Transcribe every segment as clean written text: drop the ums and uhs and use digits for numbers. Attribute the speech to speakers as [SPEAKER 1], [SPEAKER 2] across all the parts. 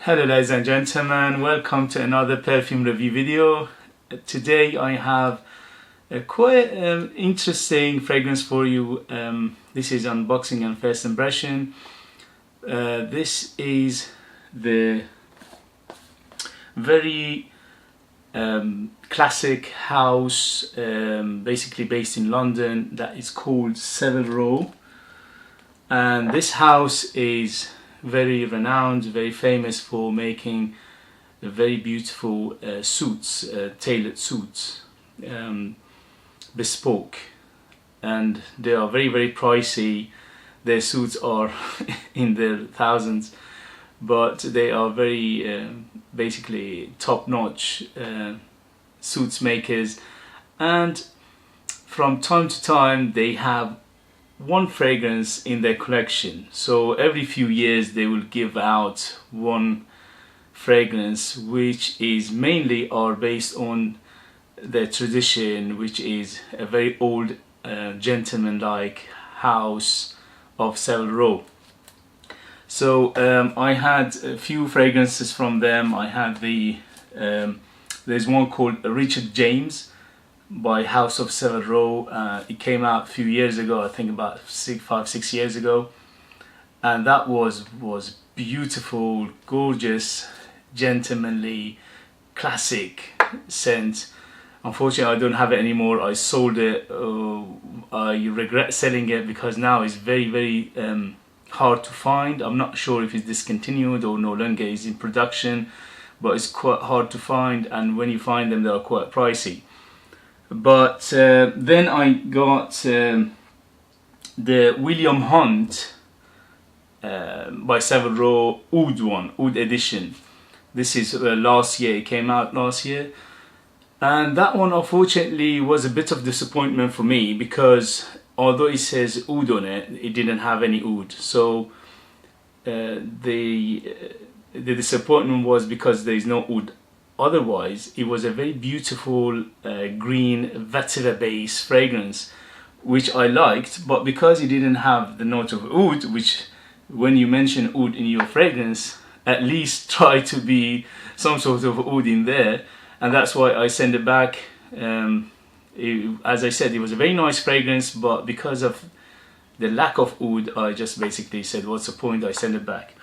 [SPEAKER 1] Hello ladies and gentlemen, welcome to another perfume review video. Today I have a quite interesting fragrance for you. This is unboxing and first impression. This is the very classic house, basically based in London, that is called Savile Row. And this house is very renowned, very famous for making very beautiful suits, tailored suits, bespoke, and they are very pricey. Their suits are in the thousands, but they are very basically top-notch suits makers, and from time to time they have one fragrance in their collection. So every few years they will give out one fragrance which is mainly are based on their tradition, which is a very old gentleman-like house of Savile Row. So I had a few fragrances from them. I had the there's one called Richard James by House of Savile Row. It came out a few years ago, I think about 5-6 years ago, and that was beautiful, gorgeous, gentlemanly, classic scent. Unfortunately I don't have it anymore. I sold it. I regret selling it because now it's very hard to find. I'm not sure if it's discontinued or no longer is in production, but it's quite hard to find, and when you find them they are quite pricey. But then I got the William Hunt by Savile Row Oud edition. This is last year, it came out last year, and that one unfortunately was a bit of disappointment for me because although it says oud on it, it didn't have any oud. So the disappointment was because there is no oud. Otherwise, it was a very beautiful green vetiver base fragrance, which I liked, but because it didn't have the note of oud, which when you mention oud in your fragrance, at least try to be some sort of oud in there, and that's why I sent it back. As I said, it was a very nice fragrance, but because of the lack of oud, I just basically said, what's the point? I sent it back.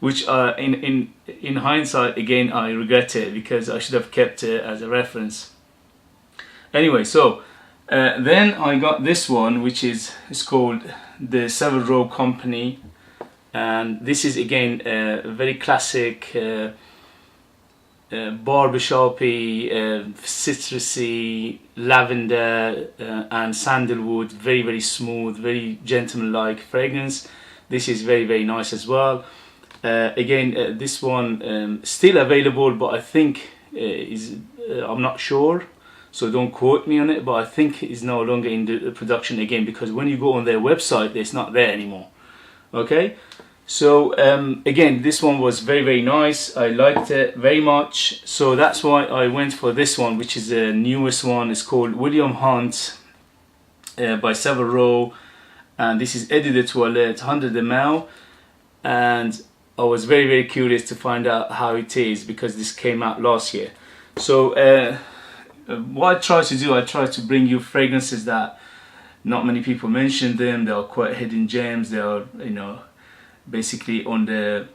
[SPEAKER 1] Which in hindsight, again, I regret it because I should have kept it as a reference. Anyway, so then I got this one, which is called the Savile Row Company, and this is again a very classic barbershopy, citrusy, lavender and sandalwood, very smooth, very gentleman-like fragrance. This is very nice as well. Again, this one still available, but I think I'm not sure, so don't quote me on it, but I think it's no longer in the production again, because when you go on their website it's not there anymore. Okay, so again, this one was very nice. I liked it very much, so that's why I went for this one, which is the newest one. It's called William Hunt by Savile Row, and this is Eau de Toilette 100 ml, and I was very curious to find out how it is because this came out last year. So what I try to do, I try to bring you fragrances that not many people mention them. They are quite hidden gems. They are, you know, basically on the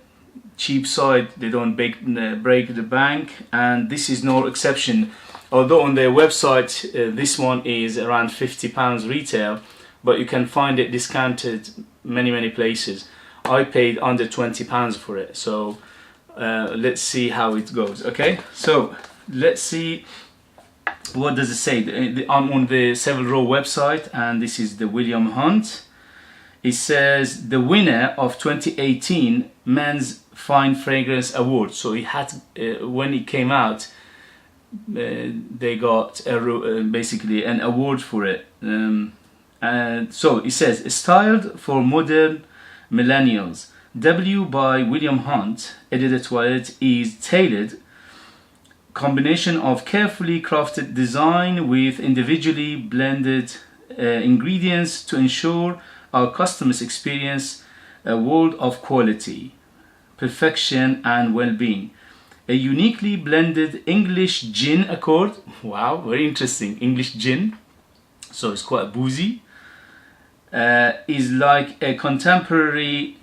[SPEAKER 1] cheap side. They don't break the bank, and this is no exception. Although on their website this one is around £50 retail, but you can find it discounted many places. I paid under £20 for it, so let's see how it goes. Okay, so let's see what does it say. I'm on the Savile Row website, and this is the William Hunt. It says the winner of 2018 Men's Fine Fragrance Award. So it had when it came out, they got basically an award for it. And so it says styled for modern millennials, W by William Hunt Eau de Toilette is tailored combination of carefully crafted design with individually blended ingredients to ensure our customers experience a world of quality. perfection and well-being. A uniquely blended English gin accord. Wow, very interesting. English gin. So it's quite boozy. Is like a contemporary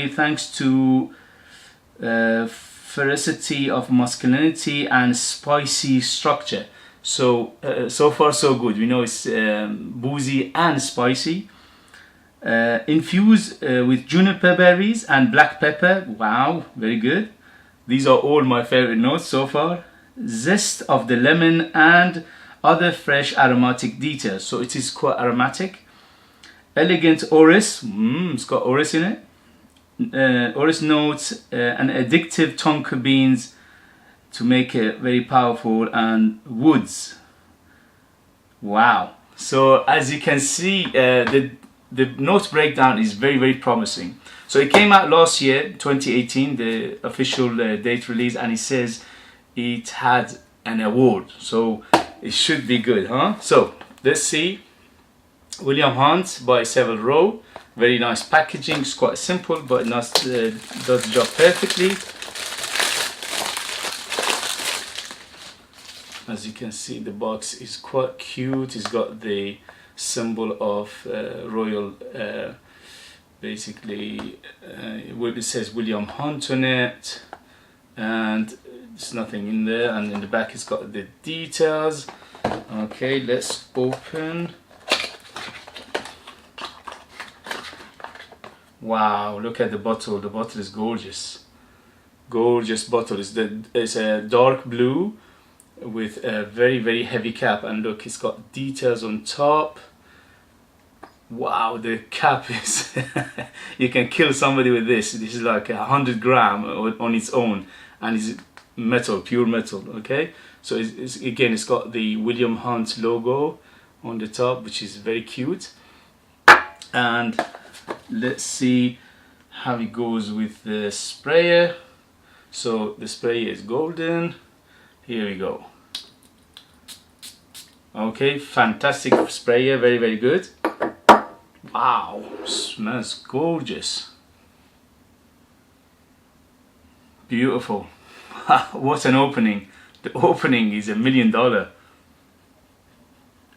[SPEAKER 1] thanks to ferocity of masculinity and spicy structure. So so far so good. We know it's boozy and spicy. Infused with juniper berries and black pepper. Wow, very good. These are all my favorite notes so far. Zest of the lemon and other fresh aromatic details. So it is quite aromatic. Elegant orris. It's got orris in it. Orris notes and addictive tonka beans to make it very powerful, and woods. Wow. So as you can see, the note breakdown is very promising. So it came out last year, 2018, the official date release, and it says it had an award. So it should be good, huh? So let's see. William Hunt by Savile Row. Very nice packaging. It's quite simple, but it does the job perfectly. As you can see, the box is quite cute. It's got the symbol of royal, basically, it says William Hunt on it, and there's nothing in there. And in the back, it's got the details. Okay, let's open. Wow, look at the bottle. The bottle is gorgeous. Gorgeous bottle. It's a dark blue with a very heavy cap, and look, it's got details on top. Wow, the cap is you can kill somebody with this. This is like 100 gram on its own, and it's metal, pure metal. Okay, so it's got the William Hunt logo on the top, which is very cute. And let's see how it goes with the sprayer. So the sprayer is golden. Here we go. Okay, fantastic sprayer, very good. Wow, smells gorgeous. Beautiful. What an opening. The opening is $1 million.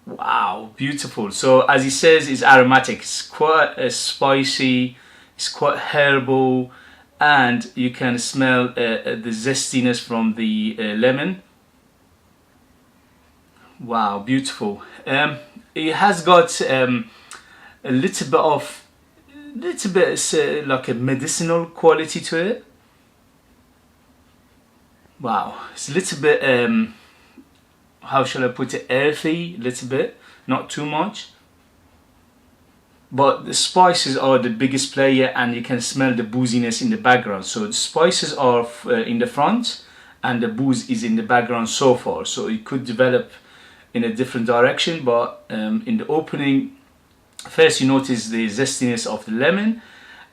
[SPEAKER 1] Wow, beautiful. So as it says, it's aromatic. It's quite spicy, it's quite herbal, and you can smell the zestiness from the lemon. Wow, beautiful. It has got a little bit like a medicinal quality to it. Wow, it's a little bit how shall I put it, earthy, a little bit, not too much. But the spices are the biggest player, and you can smell the booziness in the background. So the spices are in the front, and the booze is in the background so far. So it could develop in a different direction, but in the opening, first you notice the zestiness of the lemon,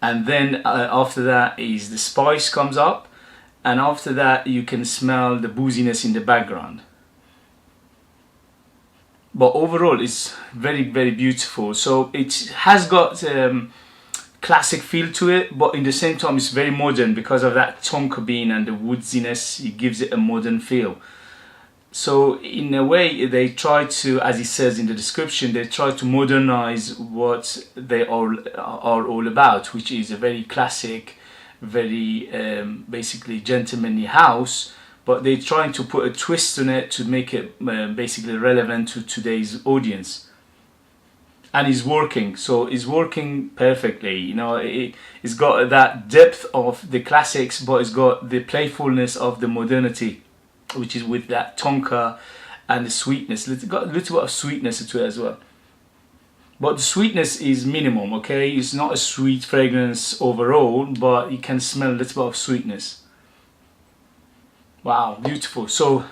[SPEAKER 1] and then after that is the spice comes up, and after that you can smell the booziness in the background. But overall it's very beautiful. So it has got classic feel to it, but in the same time it's very modern because of that tonka bean and the woodiness. It gives it a modern feel. So in a way they try to, as it says in the description, they try to modernize what they are all about, which is a very classic, very basically gentlemanly house, but they're trying to put a twist on it to make it basically relevant to today's audience. And it's working, so it's working perfectly. You know, it's got that depth of the classics, but it's got the playfulness of the modernity, which is with that tonka and the sweetness. It's got a little bit of sweetness to it as well. But the sweetness is minimum, okay? It's not a sweet fragrance overall, but you can smell a little bit of sweetness. Wow, beautiful. So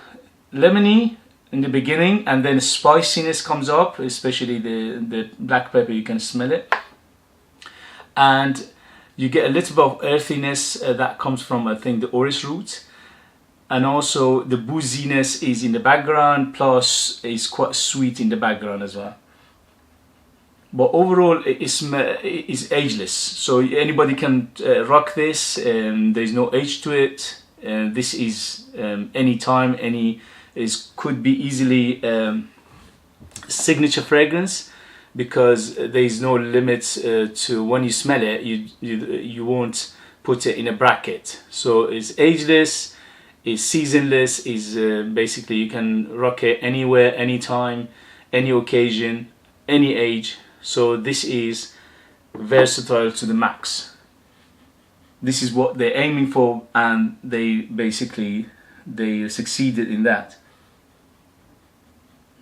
[SPEAKER 1] lemony in the beginning, and then spiciness comes up, especially the black pepper, you can smell it. And you get a little bit of earthiness that comes from, I think, the orris root. And also the booziness is in the background, plus it's quite sweet in the background as well. but overall it's ageless, so anybody can rock this. There's no age to it. This is anytime, could be easily signature fragrance, because there is no limits to when you smell it. You won't put it in a bracket. So it's ageless, it's seasonless, is basically you can rock it anywhere, anytime, any occasion, any age. So this is versatile to the max. This is what they're aiming for, and they succeeded in that.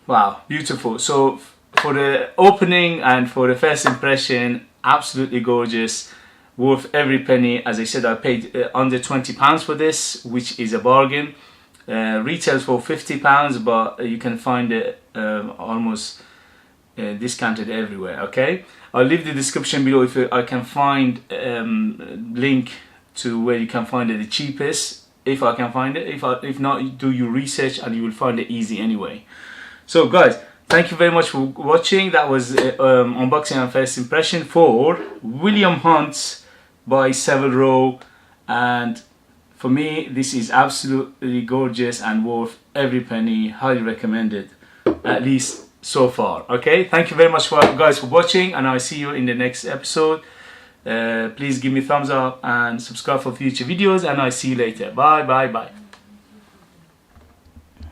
[SPEAKER 1] Wow, beautiful. So for the opening and for the first impression, absolutely gorgeous, worth every penny. As I said, I paid under £20 for this, which is a bargain. Retails for £50, but you can find it almost discounted everywhere. Okay, I'll leave the description below if I can find link to where you can find it the cheapest, if I can find it. If not, do your research and you will find it easy anyway. So guys, thank you very much for watching. That was unboxing and first impression for William Hunt by Savile Row, and for me this is absolutely gorgeous and worth every penny. Highly recommended, at least so far. Okay, thank you very much guys for watching, and I'll see you in the next episode. Please give me a thumbs up and subscribe for future videos, and I'll see you later. Bye.